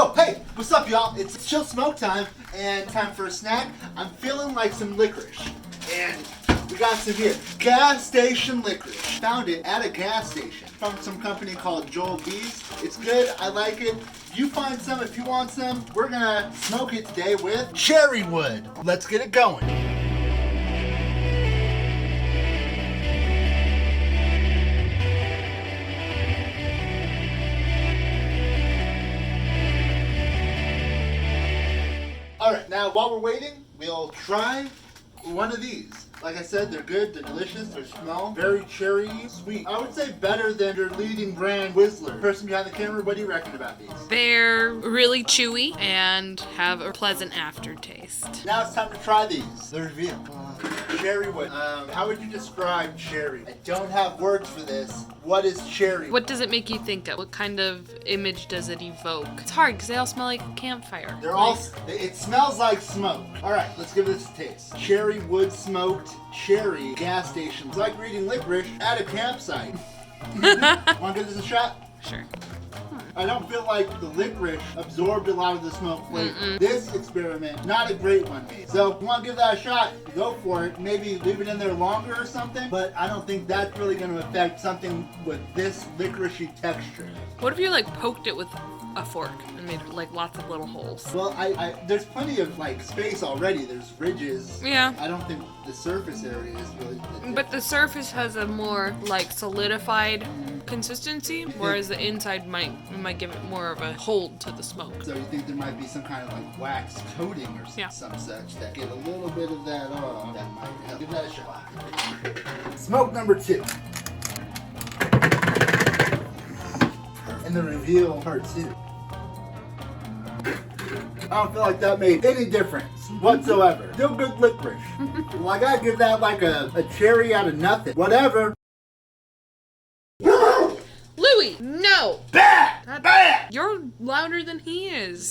Oh, hey, what's up, y'all? It's chill smoke time and time for a snack. I'm feeling like some licorice, and we got some here. Gas station licorice. Found it at a gas station from some company called Joel B's. It's good. I like it. You find some if you want some. We're gonna smoke it today with cherry wood. Let's get it going. Alright, now while we're waiting, we'll try one of these. Like I said, they're good, they're delicious, they smell very cherry sweet. I would say better than your leading brand, Whistler. Person behind the camera, what do you reckon about these? They're really chewy and have a pleasant aftertaste. Now it's time to try these. The reveal. Cherry wood. How would you describe cherry? I don't have words for this. What is cherry? What does it make you think of? What kind of image does it evoke? It's hard because they all smell like a campfire. They're all, it smells like smoke. All right, let's give this a taste. Cherry wood smoked cherry gas station. It's like reading licorice at a campsite. Want to give this a shot? Sure. I don't feel like the licorice absorbed a lot of the smoke flavor. This experiment, not a great one. So if you want to give that a shot, go for it. Maybe leave it in there longer or something, but I don't think that's really going to affect something with this licoricey texture. What if you like poked it with a fork and made like lots of little holes? Well, I there's plenty of like space already. There's ridges. Yeah. I don't think the surface area is really. But the surface has a more like solidified consistency, whereas the inside might give it more of a hold to the smoke. So you think there might be some kind of like wax coating or some such that get a little bit of that off? That might help. Give that a shot. Smoke number 2. And the reveal part 2. I don't feel like that made any difference whatsoever. Still good licorice. Well, I gotta give that like a cherry out of nothing. Whatever. Louis, no! Bad! Bad! You're louder than he is.